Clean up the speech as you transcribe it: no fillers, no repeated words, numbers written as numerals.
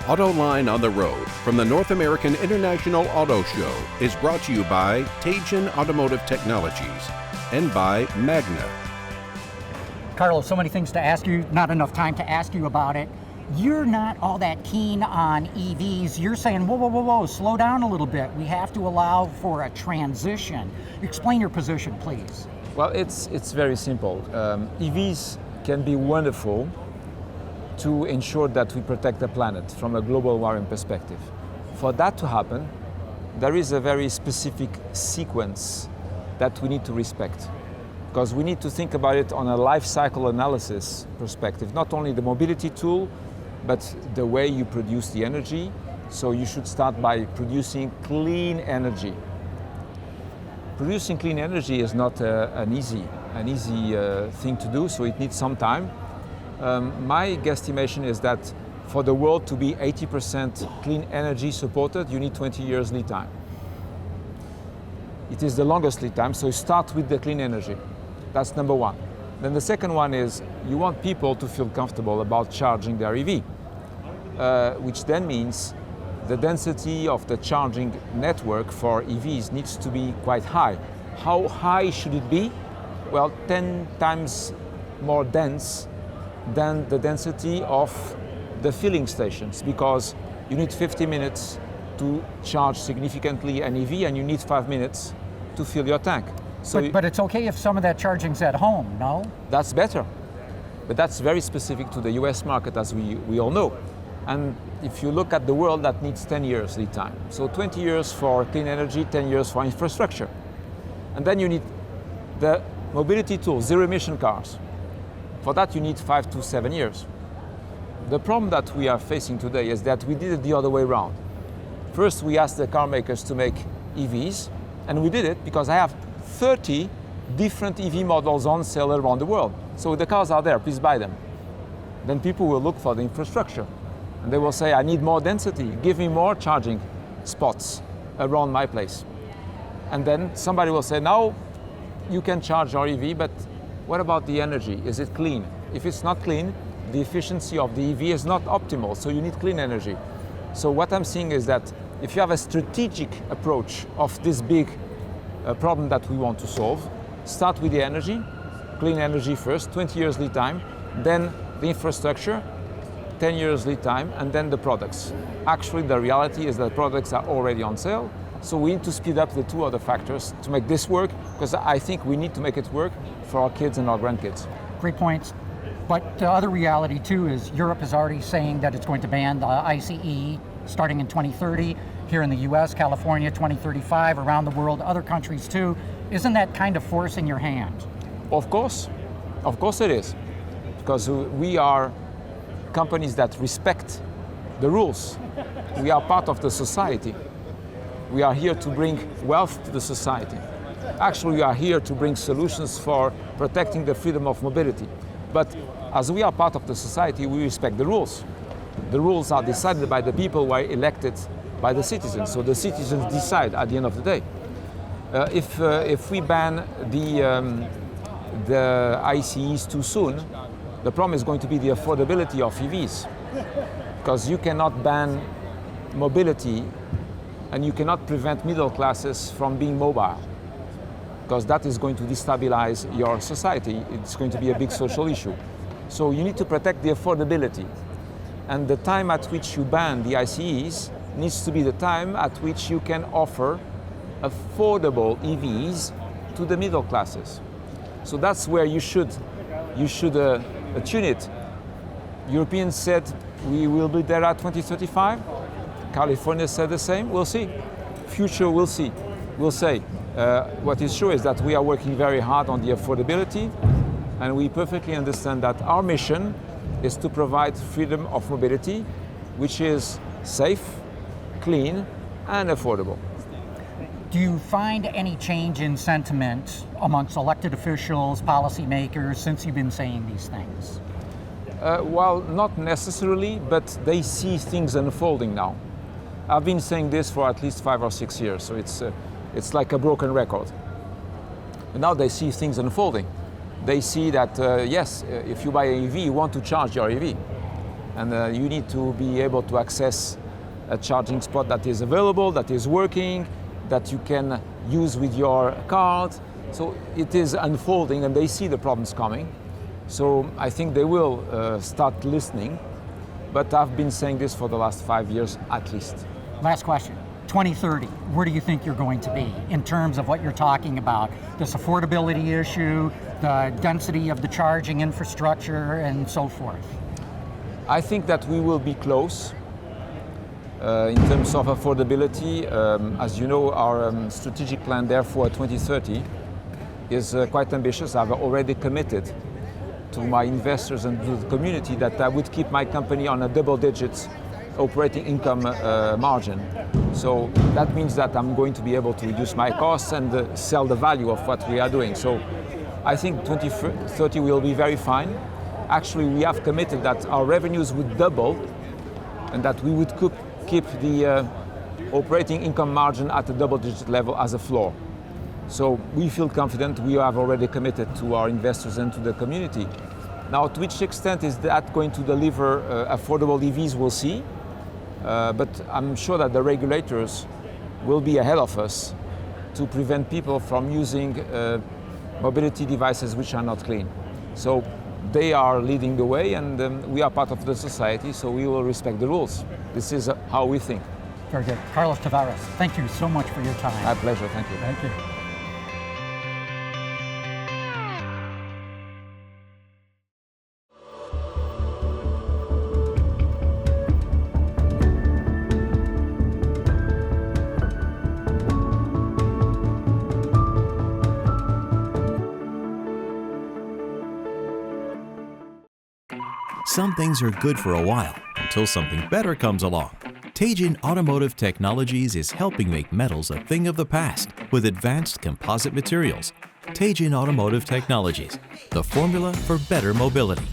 Autoline on the Road from the North American International Auto Show is brought to you by Teijin Automotive Technologies and by Magna. Carlos, so many things to ask you, not enough time to ask you about it. You're not all that keen on EVs. You're saying, whoa, slow down a little bit. We have to allow for a transition. Explain your position, please. Well, it's very simple. EVs can be wonderful to ensure that we protect the planet from a global warming perspective. For that to happen, there is a very specific sequence that we need to respect, because we need to think about it on a life cycle analysis perspective, not only the mobility tool, but the way you produce the energy. So you should start by producing clean energy. Producing clean energy is not an easy thing to do, so it needs some time. My guesstimation is that for the world to be 80% clean energy supported, you need 20 years lead time. It is the longest lead time, so you start with the clean energy. That's number one. Then the second one is you want people to feel comfortable about charging their EV, which then means the density of the charging network for EVs needs to be quite high. How high should it be? Well, 10 times more dense than the density of the filling stations, because you need 50 minutes to charge significantly an EV and you need 5 minutes to fill your tank. So but it's okay if some of that charging's at home, no? That's better, but that's very specific to the US market, as we all know. And if you look at the world, that needs 10 years lead time. So 20 years for clean energy, 10 years for infrastructure. And then you need the mobility tools, zero emission cars. For that you need 5 to 7 years. The problem that we are facing today is that we did it the other way around. First we asked the car makers to make EVs, and we did it because I have 30 different EV models on sale around the world. So the cars are there, please buy them. Then people will look for the infrastructure. And they will say, I need more density, give me more charging spots around my place. And then somebody will say, now you can charge your EV, but what about the energy? Is it clean? If it's not clean, the efficiency of the EV is not optimal, so you need clean energy. So what I'm seeing is that if you have a strategic approach of this big problem that we want to solve, start with the energy, clean energy first, 20 years lead time, then the infrastructure, 10 years lead time, and then the products. Actually, the reality is that products are already on sale, so we need to speed up the two other factors to make this work, because I think we need to make it work for our kids and our grandkids. Great points. But the other reality too is Europe is already saying that it's going to ban the ICE starting in 2030. Here in the US, California, 2035, around the world, other countries too. Isn't that kind of forcing your hand? Of course it is. Because we are companies that respect the rules. We are part of the society. We are here to bring wealth to the society. Actually, we are here to bring solutions for protecting the freedom of mobility. But as we are part of the society, we respect the rules. The rules are decided by the people who are elected by the citizens. So the citizens decide at the end of the day. If we ban the ICEs too soon, the problem is going to be the affordability of EVs. Because you cannot ban mobility and you cannot prevent middle classes from being mobile, because that is going to destabilize your society. It's going to be a big social issue. So you need to protect the affordability. And the time at which you ban the ICEs needs to be the time at which you can offer affordable EVs to the middle classes. So that's where you should tune it. Europeans said we will be there at 2035. California said the same. We'll see. Future, we'll see. We'll say. What is sure is that we are working very hard on the affordability, and we perfectly understand that our mission is to provide freedom of mobility, which is safe, clean, and affordable. Do you find any change in sentiment amongst elected officials, policymakers, since you've been saying these things? Well, not necessarily, but they see things unfolding now. I've been saying this for at least 5 or 6 years, so it's like a broken record. And now they see things unfolding. They see that, yes, if you buy an EV, you want to charge your EV. And you need to be able to access a charging spot that is available, that is working, that you can use with your card. So it is unfolding, and they see the problems coming. So I think they will start listening. But I've been saying this for the last 5 years at least. Last question. 2030, where do you think you're going to be in terms of what you're talking about? This affordability issue, the density of the charging infrastructure, and so forth. I think that we will be close in terms of affordability. As you know, our strategic plan, therefore, 2030 is quite ambitious. I've already committed to my investors and to the community that I would keep my company on a double-digit operating income margin. So that means that I'm going to be able to reduce my costs and sell the value of what we are doing. So I think 2030 will be very fine. Actually, we have committed that our revenues would double and that we would keep the operating income margin at a double-digit level as a floor. So we feel confident. We have already committed to our investors and to the community. Now, to which extent is that going to deliver affordable EVs, we'll see. But I'm sure that the regulators will be ahead of us to prevent people from using mobility devices which are not clean. So they are leading the way, and we are part of the society, so we will respect the rules. This is how we think. Very good. Carlos Tavares, thank you so much for your time. My pleasure, thank you. Thank you. Some things are good for a while, until something better comes along. Teijin Automotive Technologies is helping make metals a thing of the past with advanced composite materials. Teijin Automotive Technologies, the formula for better mobility.